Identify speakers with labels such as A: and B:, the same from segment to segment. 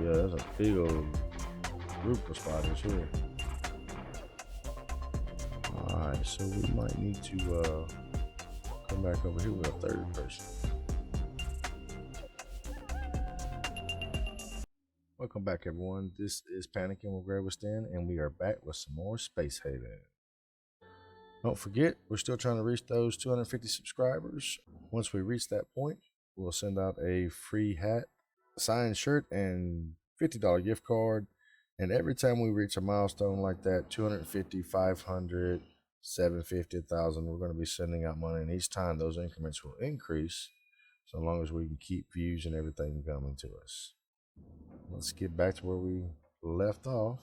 A: yeah, there's a big old group of spiders here. Alright, so we might need to come back over here with a third person. Welcome back, everyone. This is Panicking with GreyWolf's, and we are back with some more Space Haven. Don't forget, we're still trying to reach those 250 subscribers. Once we reach that point, we'll send out a free hat, signed shirt, and $50 gift card. And every time we reach a milestone like that, 250, 500, 750, 1,000, we're going to be sending out money. And each time those increments will increase, so long as we can keep views and everything coming to us. Let's get back to where we left off.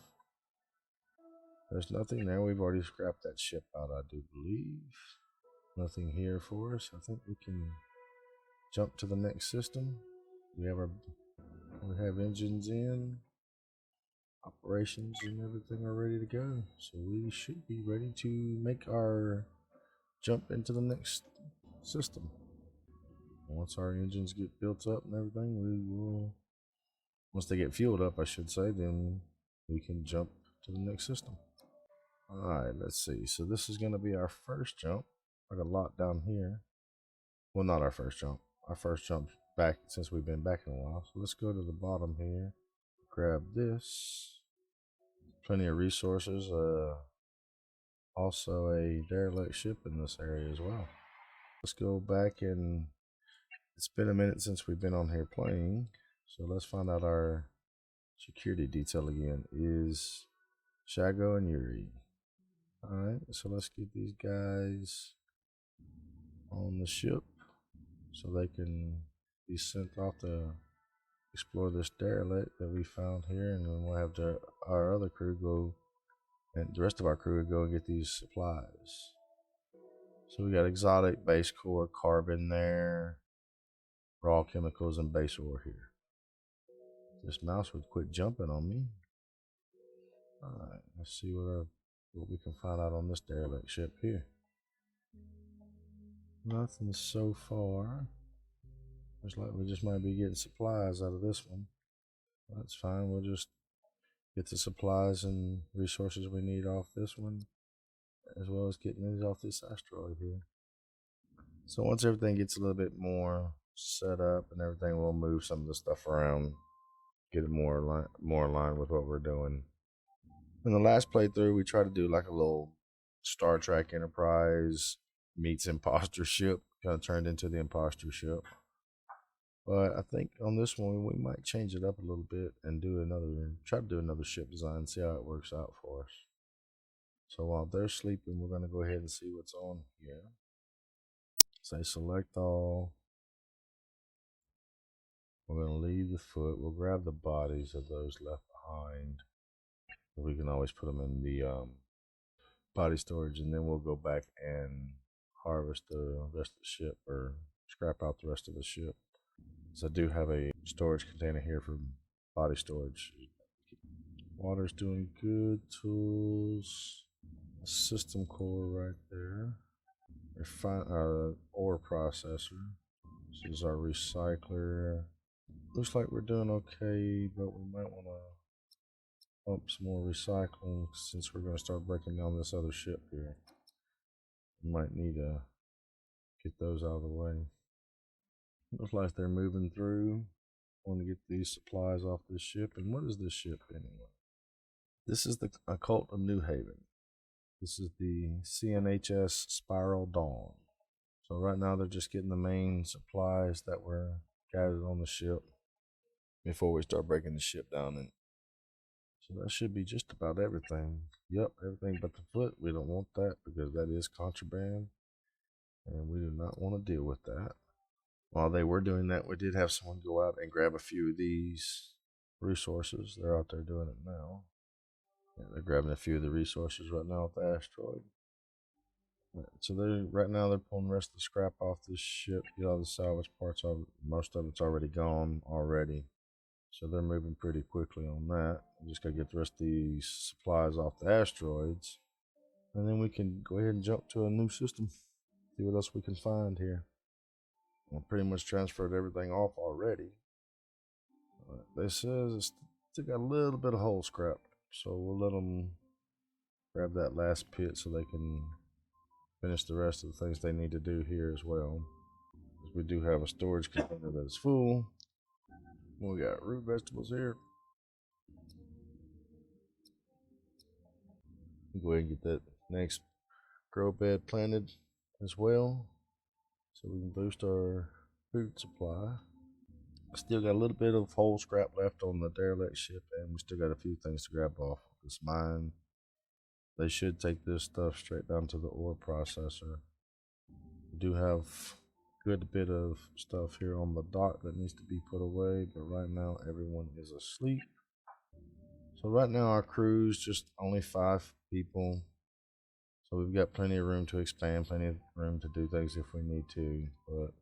A: There's nothing there. We've already scrapped that ship out, I do believe. Nothing here for us. I think we can jump to the next system. We have engines in, operations and everything are ready to go. So we should be ready to make our jump into the next system. Once our engines get built up and everything, once they get fueled up, I should say, then we can jump to the next system. Alright, let's see. So this is going to be our first jump. Like a lot down here. Well, not our first jump. Our first jump back since we've been back in a while. So let's go to the bottom here. Grab this. Plenty of resources. Also a derelict ship in this area as well. Let's go back, and it's been a minute since we've been on here playing. So let's find out our security detail again. Is Shago and Yuri. Alright, so let's get these guys on the ship so they can be sent off to explore this derelict that we found here, and then we'll have our other crew go, and the rest of our crew would go and get these supplies. So we got exotic, base core, carbon there, raw chemicals, and base ore here. This mouse would quit jumping on me. Alright, let's see what we can find out on this derelict ship here. Nothing so far. Looks like we just might be getting supplies out of this one. That's fine. We'll just get the supplies and resources we need off this one, as well as getting these off this asteroid here. So once everything gets a little bit more set up and everything, we'll move some of the stuff around, get it more aligned with what we're doing. In the last playthrough, we tried to do like a little Star Trek Enterprise meets imposter ship, kind of turned into the imposter ship. But I think on this one we might change it up a little bit and try to do another ship design, see how it works out for us. So while they're sleeping, we're going to go ahead and see what's on here. Say select all. We're going to leave the foot. We'll grab the bodies of those left behind. We can always put them in the body storage, and then we'll go back and harvest the rest of the ship, or scrap out the rest of the ship. So I do have a storage container here for body storage. Water's doing good. Tools, system core right there. Ore processor. This is our recycler. Looks like we're doing okay, but we might want to pump some more recycling since we're going to start breaking down this other ship here. We might need to get those out of the way. Looks like they're moving through. Want to get these supplies off this ship. And what is this ship anyway? This is the Occult of New Haven. This is the CNHS Spiral Dawn. So right now they're just getting the main supplies that were gathered on the ship before we start breaking the ship down. And so that should be just about everything. Yep, everything but the foot. We don't want that because that is contraband, and we do not want to deal with that. While they were doing that, we did have someone go out and grab a few of these resources. They're out there doing it now. Yeah, they're grabbing a few of the resources right now with the asteroid. So right now they're pulling the rest of the scrap off this ship, get all the salvage parts of it. Most of it's already gone already. So they're moving pretty quickly on that. We just gotta get the rest of these supplies off the asteroids. And then we can go ahead and jump to a new system. See what else we can find here. I pretty much transferred everything off already. This says Still got a little bit of hole scrap, so we'll let them grab that last pit so they can finish the rest of the things they need to do here as well. We do have a storage container that is full. We got root vegetables here. Go ahead and get that next grow bed planted as well, so we can boost our food supply. Still got a little bit of whole scrap left on the derelict ship, and we still got a few things to grab off this mine. They should take this stuff straight down to the ore processor. We do have a good bit of stuff here on the dock that needs to be put away, but right now everyone is asleep. So right now our crew's just only 5 people. So we've got plenty of room to expand, plenty of room to do things if we need to, but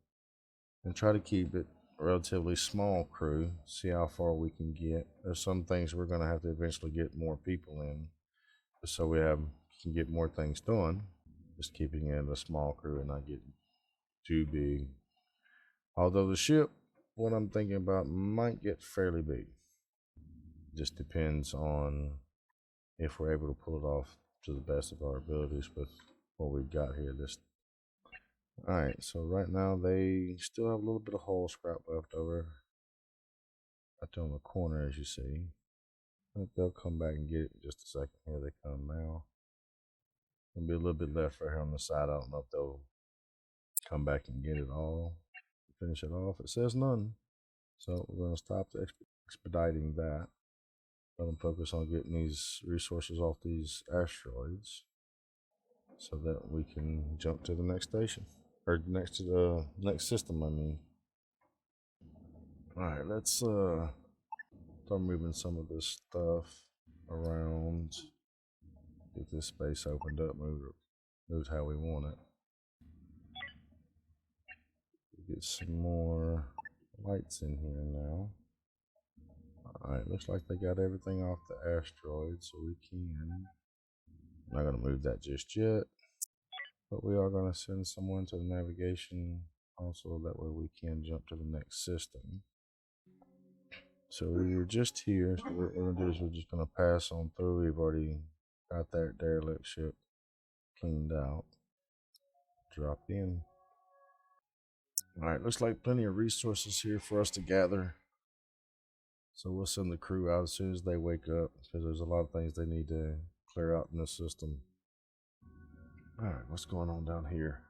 A: and try to keep it relatively small crew, see how far we can get. There's some things we're going to have to eventually get more people in, so we can get more things done. Just keeping it a small crew and not getting too big. Although the ship, what I'm thinking about, might get fairly big. Just depends on if we're able to pull it off to the best of our abilities with what we've got here. Alright, so right now they still have a little bit of hole scrap left over right there on the corner, as you see. I think they'll come back and get it in just a second. Here they come now. There'll be a little bit left right here on the side. I don't know if they'll come back and get it all, finish it off. It says none, so we're going to stop expediting that. Let them focus on getting these resources off these asteroids so that we can jump to the next station, or next to the next system, I mean. Alright, let's start moving some of this stuff around. Get this space opened up, moved how we want it. Get some more lights in here now. Alright, looks like they got everything off the asteroid, so we can. I'm not going to move that just yet, but we are going to send someone to the navigation console, that way we can jump to the next system. So we were just here, so what we're going to do is we're just going to pass on through. We've already got that derelict ship cleaned out. Drop in. Alright, looks like plenty of resources here for us to gather. So we'll send the crew out as soon as they wake up, because there's a lot of things they need to clear out in this system. Alright, what's going on down here?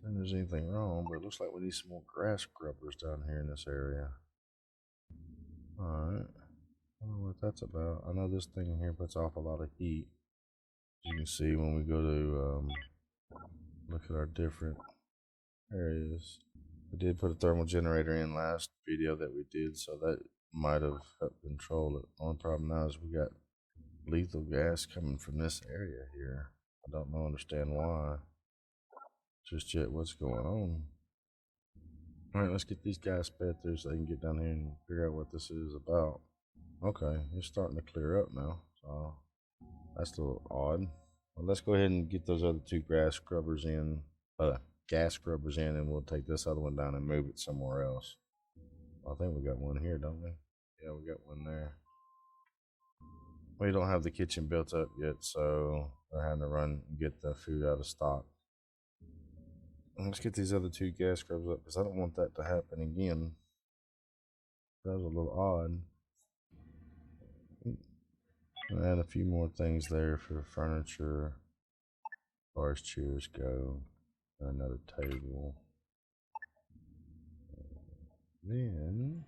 A: Saying there's anything wrong, but it looks like we need some more grass scrubbers down here in this area. Alright, I don't know what that's about. I know this thing in here puts off a lot of heat. As you can see when we go to look at our different areas. We did put a thermal generator in last video that we did, so that might have helped control it. Only problem now is we got lethal gas coming from this area here. I don't understand why just yet. What's going on? Alright, let's get these guys sped through so they can get down here and figure out what this is about. Okay, it's starting to clear up now, so that's a little odd. Well, let's go ahead and get those other 2 gas scrubbers in, and we'll take this other one down and move it somewhere else. I think we got one here, don't we? Yeah, we got one there. We don't have the kitchen built up yet, so we're having to run and get the food out of stock. Let's get these other 2 gas scrubbers up, because I don't want that to happen again. That was a little odd. Add a few more things there for furniture, as far as chairs go. Another table. Then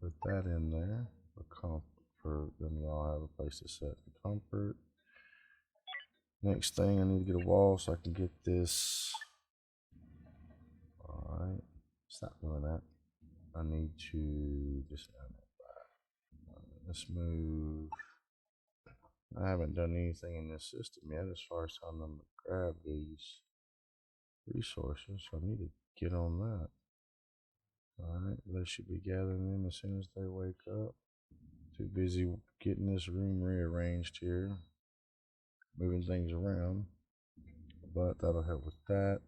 A: put that in there for comfort. Then we all have a place to set for comfort. Next thing, I need to get a wall so I can get this. Alright, stop doing that. I need to just add that back. Let's move. I haven't done anything in this system yet as far as telling them to grab these resources, so I need to get on that. Alright, they should be gathering them as soon as they wake up. Too busy getting this room rearranged here, moving things around, but that'll help with that.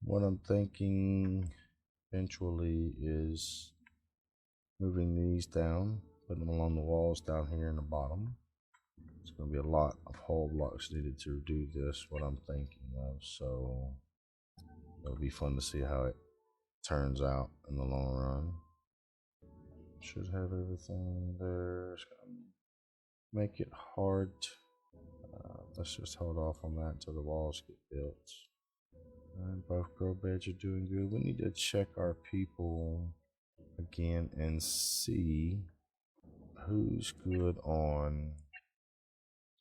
A: What I'm thinking, eventually is moving these down, putting them along the walls down here in the bottom. It's going to be a lot of hull blocks needed to do this, what I'm thinking of, so it'll be fun to see how it turns out in the long run. Should have everything there. It's going to make it hard. Let's just hold off on that until the walls get built. Alright, both grow beds are doing good. We need to check our people again and see who's good on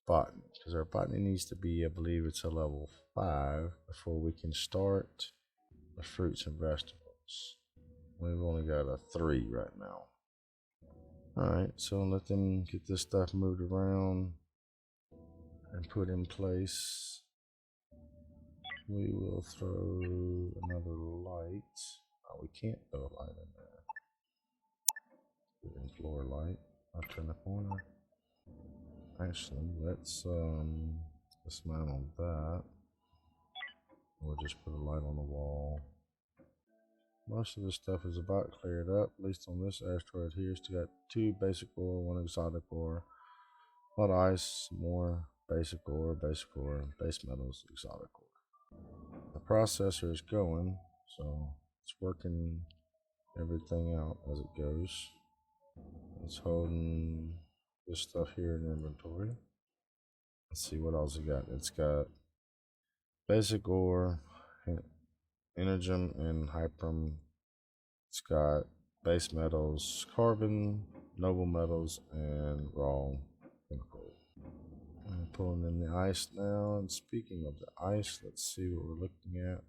A: botany, because our botany needs to be, I believe it's a level 5 before we can start the fruits and vegetables. We've only got a 3 right now. Alright, so let them get this stuff moved around and put in place. We will throw another light. Oh, we can't throw a light in there. Put in floor light. I'll turn the corner. Actually, let's dismantle that. We'll just put a light on the wall. Most of this stuff is about cleared up, at least on this asteroid here. It's got 2 basic ore, 1 exotic ore, a lot of ice, more basic ore, base metals, exotic ore. The processor is going, so it's working everything out as it goes. It's holding this stuff here in inventory. Let's see what else it got. It's got basic ore, energem, and hyprum. It's got base metals, carbon, noble metals, and raw chemical. I'm pulling in the ice now, and speaking of the ice, let's see what we're looking at.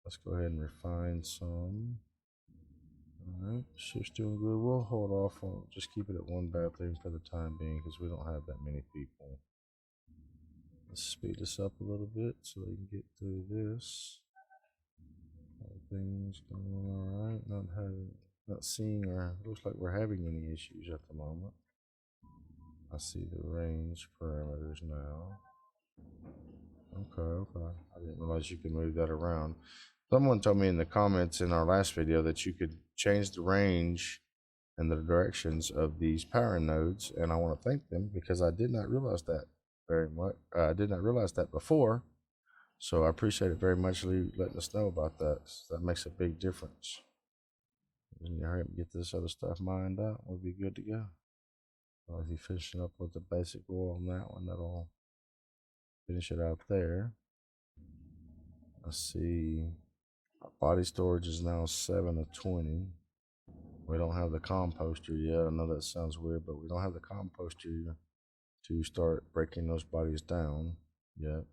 A: Let's go ahead and refine some. Alright, ship's doing good. We'll hold off on, just keep it at 1 bathroom for the time being, because we don't have that many people. Let's speed this up a little bit so they can get through this. Everything's going alright. Not seeing or looks like we're having any issues at the moment. I see the range parameters now. Okay. I didn't realize you could move that around. Someone told me in the comments in our last video that you could change the range and the directions of these power nodes, and I want to thank them because I did not realize that very much. I did not realize that before, so I appreciate it very much letting us know about that. That makes a big difference. Hurry up and get this other stuff mined out. We'll be good to go. If you finishing up with the basic ore on that one, that'll finish it out there. Let's see. Our body storage is now 7 of 20. We don't have the composter yet. I know that sounds weird, but we don't have the composter to start breaking those bodies down yet.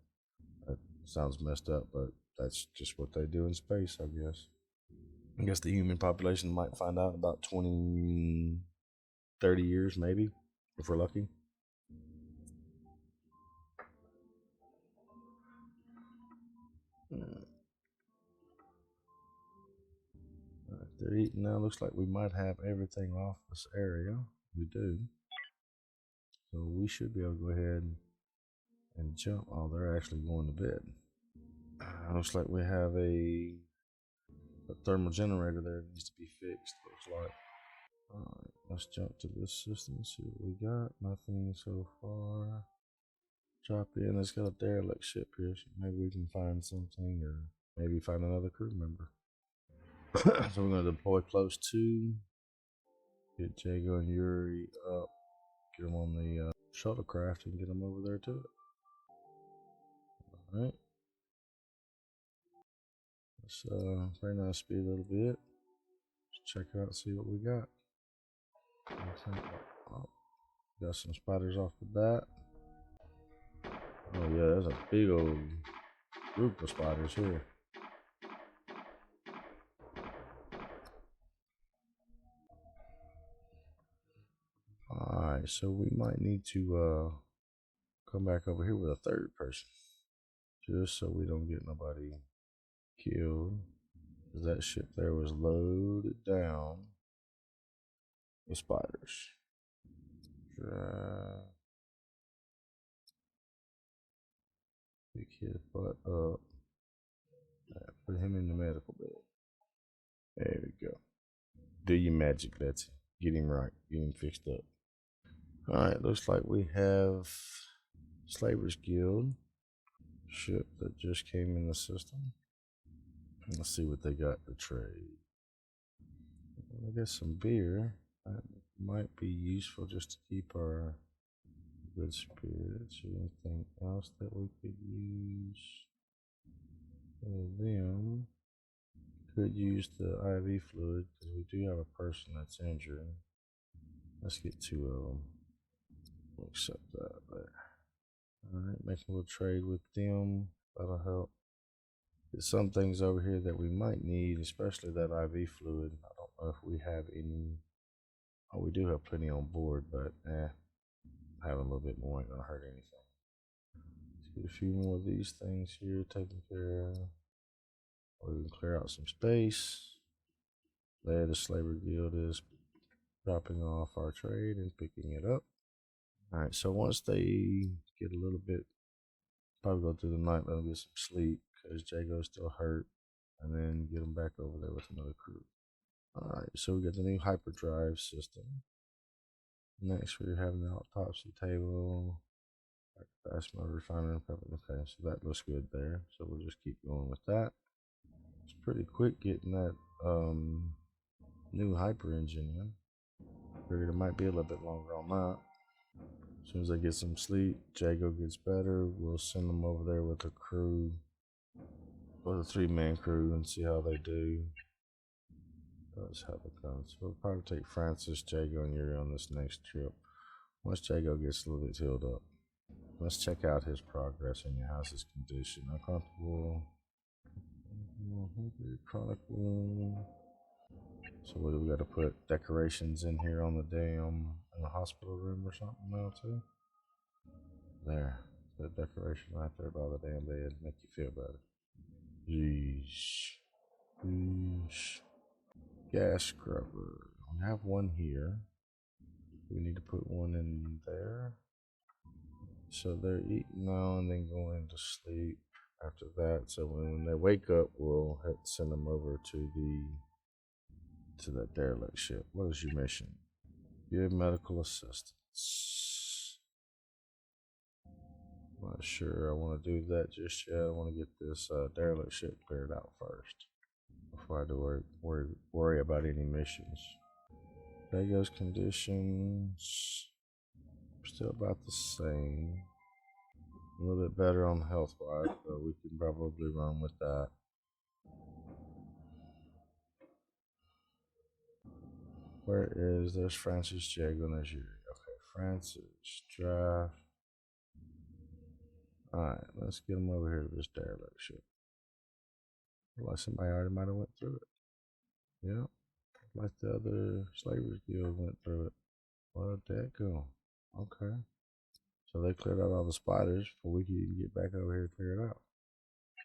A: That sounds messed up, but that's just what they do in space, I guess. I guess the human population might find out in about 20, 30 years, maybe, if we're lucky. They're eating now. Looks like we might have everything off this area. We do. So we should be able to go ahead and jump. Oh, they're actually going to bed. Looks like we have a thermal generator there that needs to be fixed, looks like. Alright, let's jump to this system and see what we got. Nothing so far. Drop in. It's got a derelict ship here, so maybe we can find something or maybe find another crew member. So we're going to deploy close to. Get Jago and Yuri up. Get them on the shuttlecraft and get them over there to it. Alright. Let's bring down speed a little bit. Let's check out, see what we got. Oh, got some spiders off the bat. Oh yeah, there's a big old group of spiders here. Alright, so we might need to come back over here with a 3rd person. Just so we don't get nobody killed. That ship there was loaded down with spiders. Pick his butt up. Put him in the medical bed. Do your magic, Betsy. Get him right. Get him fixed up. Alright, looks like we have Slavers Guild ship that just came in the system. Let's see what they got to trade. I guess some beer. That might be useful just to keep our good spirits. Anything else that we could use for them? Could use the IV fluid because we do have a person that's injured. Let's get 2 of them. We'll accept that there. Alright, make a little trade with them. That'll help. There's some things over here that we might need, especially that IV fluid. I don't know if we have any. Oh, we do have plenty on board, but having a little bit more ain't gonna hurt anything. Let's get a few more of these things here taken care of. Or we can clear out some space. There, the Slaver Guild is dropping off our trade and picking it up. Alright, so once they get a little bit, probably go through the night, let them get some sleep because Jago's still hurt, and then get them back over there with another crew. Alright, so we got the new hyperdrive system. Next, we're having the autopsy table, fast motor refinery. Okay, so that looks good there. So we'll just keep going with that. It's pretty quick getting that new hyper engine in. Figured it might be a little bit longer on that. As soon as they get some sleep, Jago gets better, we'll send them over there with a crew, with a 3-man crew, and see how they do. Does have a gun. So we'll probably take Francis, Jago, and Yuri on this next trip. Once Jago gets a little bit healed up. Let's check out his progress and how's his condition. Uncomfortable. Chronic wound. So what do we got to put decorations in here on the damn in the hospital room or something now too? There. Put a decoration right there by the damn bed. Make you feel better. Jeez. Jeez. Gas scrubber. We have one here. We need to put one in there. So they're eating now and then going to sleep after that. So when they wake up, we'll have to send them over to that derelict ship. What is your mission? Give medical assistance. I'm not sure I want to do that just yet. I want to get this derelict ship cleared out first before I do worry about any missions. Jago's conditions still about the same. A little bit better on health wise, but we can probably run with that. Where is there's Francis, Jago, and there's Yuri. Okay, Francis, draft. Alright, let's get him over here to this derelict ship. Like somebody already might have went through it. Yeah, like the other Slavers Guild went through it. Well, that go. Okay. So they cleared out all the spiders before we could even get back over here and clear it out.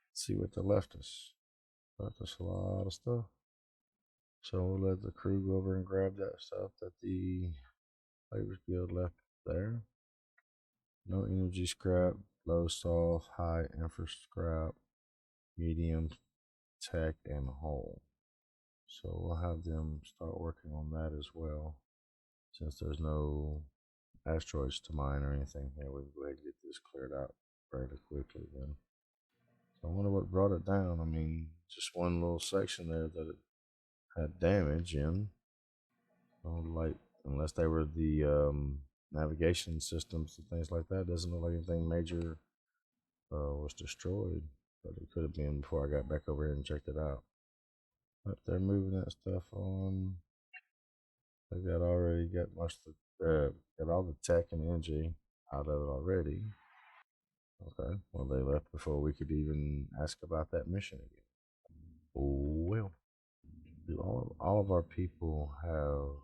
A: Let's see what they left us. Left us a lot of stuff. So we'll let the crew go over and grab that stuff that the Slavers Guild left there. No energy scrap, low soft, high infra scrap, medium tech, and hull. So we'll have them start working on that as well. Since there's no asteroids to mine or anything here, we can go ahead and get this cleared out fairly quickly then. So I wonder what brought it down. I mean, just one little section there that it had damage in. Like, unless they were the navigation systems and things like that, doesn't look like anything major was destroyed. But it could have been before I got back over here and checked it out. But they're moving that stuff on. They already got most of got all the tech and energy out of it already. Okay, well they left before we could even ask about that mission again. Oh well. Do all of our people have?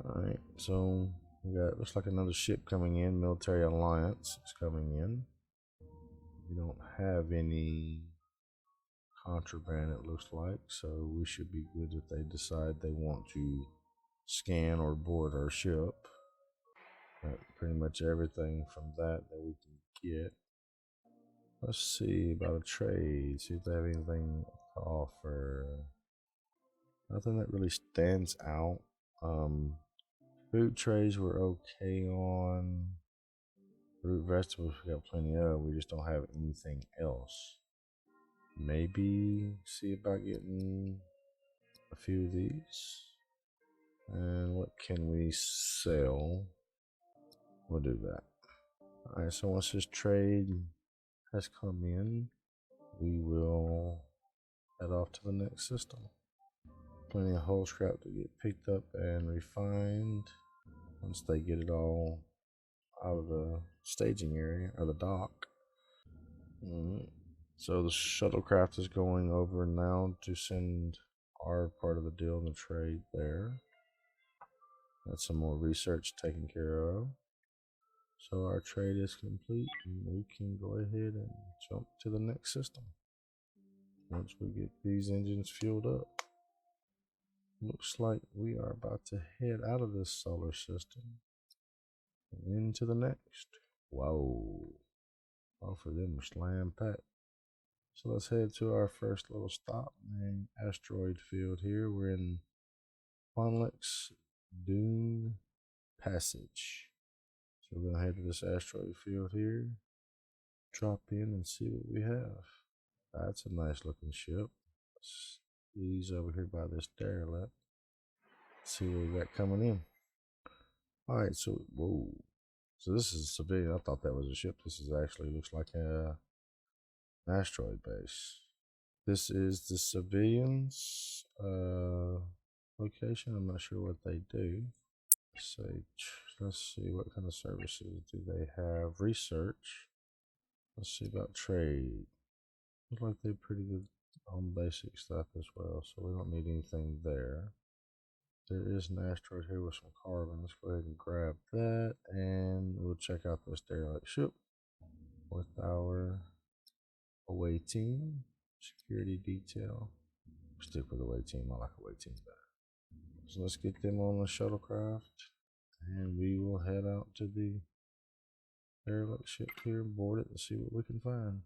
A: All right, so we got looks like another ship coming in. Military Alliance is coming in. We don't have any contraband, it looks like, so we should be good if they decide they want to scan or board our ship. Pretty much everything from that we can get. Let's see about a trade, see if they have anything to offer. Nothing that really stands out. Food trays were okay on. Root vegetables we got plenty of. We just don't have anything else. Maybe see about getting a few of these. And what can we sell? We'll do that. Alright, so once this trade has come in, we will head off to the next system. Plenty of whole scrap to get picked up and refined once they get it all out of the staging area or the dock. So the shuttlecraft is going over now to send our part of the deal in the trade there. That's some more research taken care of. So our trade is complete and we can go ahead and jump to the next system. Once we get these engines fueled up, looks like we are about to head out of this solar system and into the next. Whoa. Both of them are slam packed. So let's head to our first little stop named Asteroid Field here. We're in Ponlex Dune Passage. So we're going to head to this asteroid field here, drop in and see what we have. That's a nice looking ship. Let's ease over here by this derelict. See what we got coming in. Alright, so, whoa. So this is a civilian. I thought that was a ship. This is actually looks like an asteroid base. This is the civilians location. I'm not sure what they do. Let's see what kind of services do they have. Research. Let's see about trade. Looks like they're pretty good on basic stuff as well, so we don't need anything there. There is an asteroid here with some carbon. Let's go ahead and grab that, and we'll check out this derelict ship with our away team. Security detail. Stick with away team. I like away team better. So let's get them on the shuttlecraft, and we will head out to the derelict ship here, board it, and see what we can find.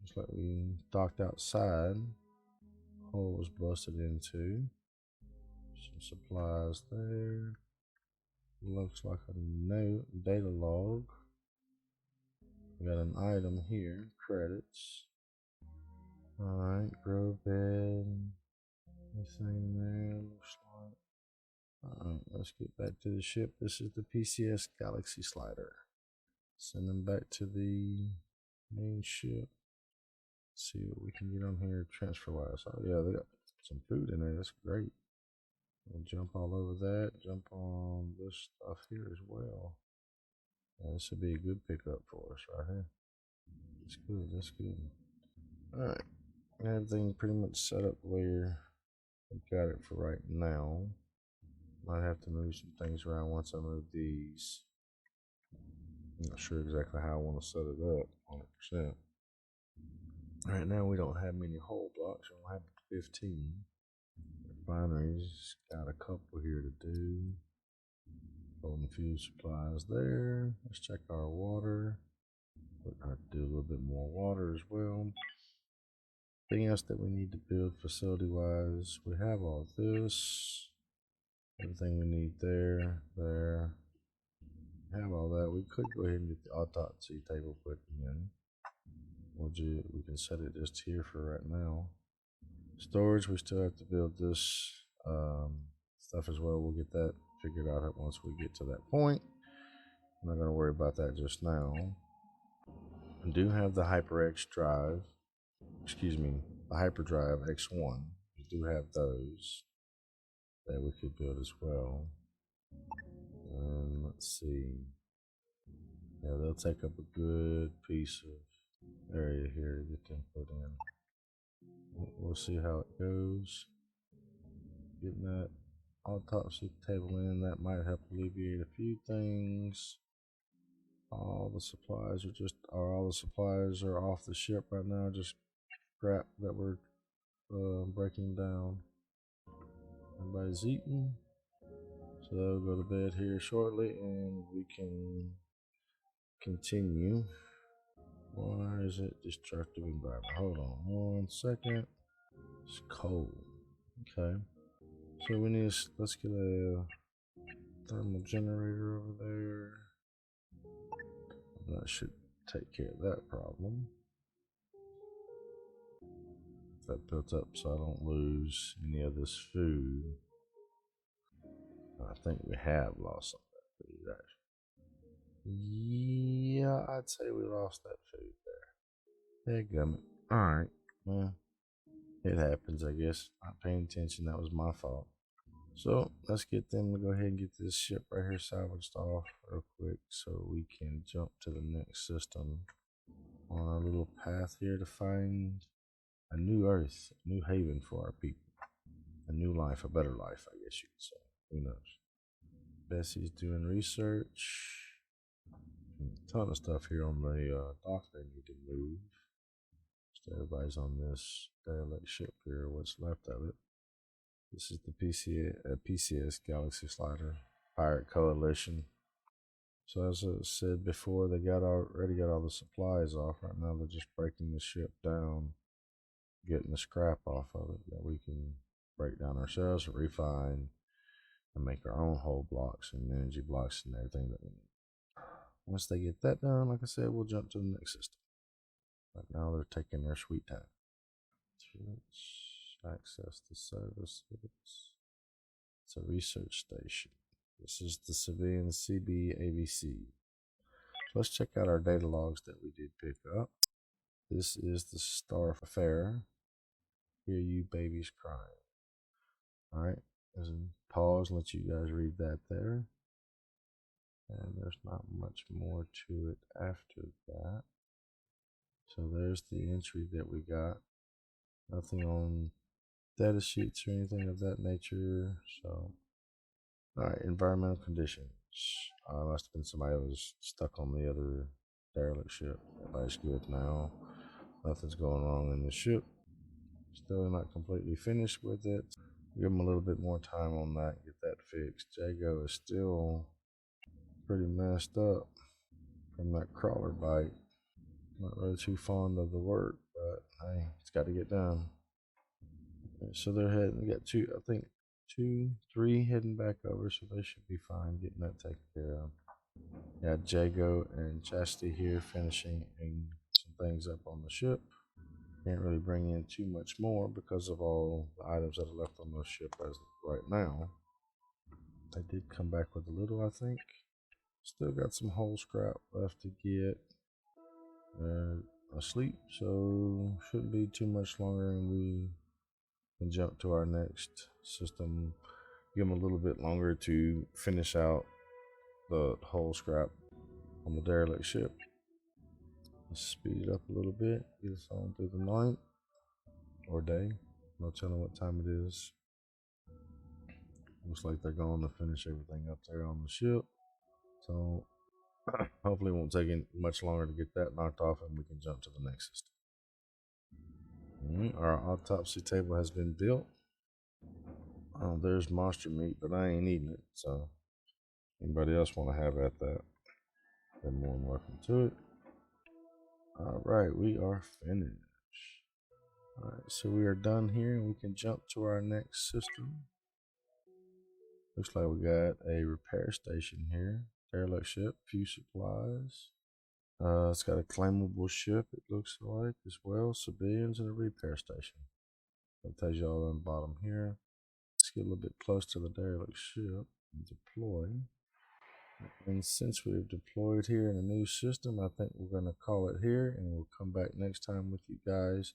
A: Looks like we docked outside. Hole was busted into. Some supplies there. Looks like a note, data log. We got an item here, credits. Alright, grow bed. Anything there? Looks like. Alright, let's get back to the ship. This is the PCS Galaxy Slider. Send them back to the main ship. See what we can get on here transfer wise. Oh yeah, they got some food in there. That's great. We'll jump all over that. Jump on this stuff here as well. Yeah, this would be a good pickup for us right here. That's good. That's good. All right, everything pretty much set up where I've got it for right now. Might have to move some things around once I move these. I'm not sure exactly how I want to set it up 100%. Right now we don't have many hull blocks. We don't have 15. Refineries got a couple here to do. Holding a few supplies there. Let's check our water. We're going to do a little bit more water as well. Anything else that we need to build facility wise? We have all this. Everything we need there. We have all that. We could go ahead and get the autopsy table put in. We can set it just here for right now. Storage, we still have to build this stuff as well. We'll get that figured out once we get to that point. I'm not going to worry about that just now. I do have the HyperX drive. Excuse me, the Hyperdrive X1. We do have those that we could build as well. And let's see. Yeah, they'll take up a good piece of area here to get them put in. We'll see how it goes. Getting that autopsy table in, that might help alleviate a few things. All the supplies are off the ship right now, just scrap that we're breaking down. Everybody's eating, so they'll go to bed here shortly and we can continue. Why is it destructive environment? Hold on 1 second. It's cold. Okay. So we need to, let's get a thermal generator over there. That should take care of that problem. That built up so I don't lose any of this food. I think we have lost some of that food actually. Yeah, I'd say we lost that food there. Dadgummit. Alright, well, it happens, I guess. Not paying attention, that was my fault. So let's get them to go ahead and get this ship right here salvaged off real quick so we can jump to the next system on our little path here to find a new Earth, a new haven for our people, a new life, a better life, I guess you could say. Who knows? Bessie's doing research. A ton of stuff here on the dock they need to move. So everybody's on this derelict ship here, what's left of it. This is the PCS Galaxy Slider Pirate Coalition. So as I said before, they already got all the supplies off. Right now they're just breaking the ship down, getting the scrap off of it that we can break down ourselves, refine, and make our own hull blocks and energy blocks and everything that we need. Once they get that done, like I said, we'll jump to the next system. Right now they're taking their sweet time. Let's access the services. It's a research station. This is the civilian CBABC. So let's check out our data logs that we did pick up. This is the Star Fair. Hear you babies crying. Alright, there's a pause and let you guys read that there. And there's not much more to it after that. So there's the entry that we got. Nothing on data sheets or anything of that nature. So, alright, environmental conditions. Must have been somebody who was stuck on the other derelict ship. Everybody's good now. Nothing's going wrong in the ship. Still not completely finished with it. Give them a little bit more time on that, get that fixed. Jago is still pretty messed up from that crawler bite. Not really too fond of the work, but hey, it's got to get done. So they're heading, we got two, I think 2, 3 heading back over, so they should be fine getting that taken care of. Got Jago and Chastity here finishing some things up on the ship. Can't really bring in too much more because of all the items that are left on the ship as of right now. They did come back with a little, I think. Still got some whole scrap left to get. Asleep, so shouldn't be too much longer, and we can jump to our next system. Give them a little bit longer to finish out the whole scrap on the derelict ship. Let's speed it up a little bit, get us on through the night or day. No telling what time it is. Looks like they're going to finish everything up there on the ship. So hopefully it won't take much longer to get that knocked off and we can jump to the next system. Our autopsy table has been built. There's monster meat, but I ain't eating it. So anybody else want to have at that, they're more than welcome to it. Alright, we are finished. Alright, so we are done here and we can jump to our next system. Looks like we got a repair station here. Derelict ship, few supplies. It's got a claimable ship, it looks like, as well. Civilians and a repair station. That tells you all on the bottom here. Let's get a little bit close to the derelict ship and deploy. And since we've deployed here in a new system, I think we're going to call it here, and we'll come back next time with you guys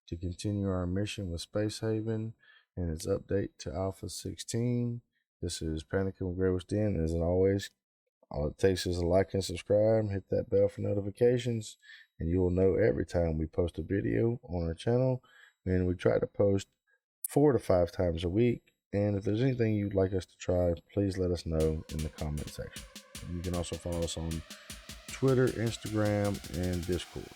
A: to continue our mission with Space Haven and its update to Alpha 16. This is Panicking with GreyWolf's, as always, all it takes is a like and subscribe, hit that bell for notifications, and you will know every time we post a video on our channel. And we try to post 4 to 5 times a week. And if there's anything you'd like us to try, please let us know in the comment section. And you can also follow us on Twitter, Instagram, and Discord.